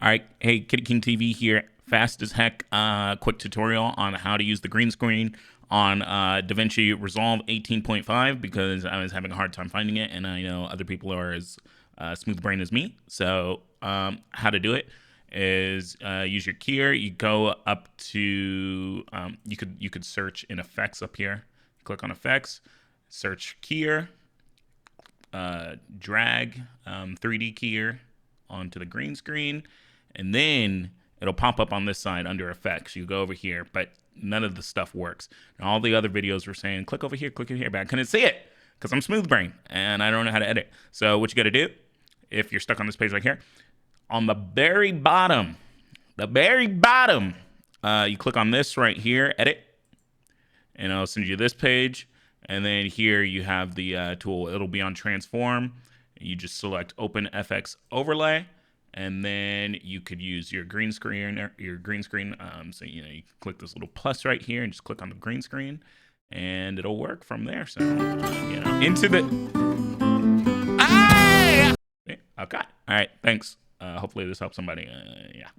All right, hey, Kitty King TV here. Fast as heck, quick tutorial on how to use the green screen on DaVinci Resolve 18.5 because I was having a hard time finding it, and I know other people are as smooth brain as me. So, how to do it is use your keyer. You go up to you could search in effects up here. Click on effects, search keyer, drag 3D keyer onto the green screen, and then it'll pop up on this side under effects. You go over here, but none of the stuff works. And all the other videos were saying, click over here, but I couldn't see it because I'm smooth brain and I don't know how to edit. So what you got to do, if you're stuck on this page right here, on the very bottom, you click on this right here, edit, and I'll send you this page. And then here you have the tool. It'll be on transform. You just select open FX overlay, and then you could use your green screen. So you click this little plus right here and just click on the green screen, and it'll work from there. So into the okay. All right, thanks. Hopefully this helps somebody. Yeah.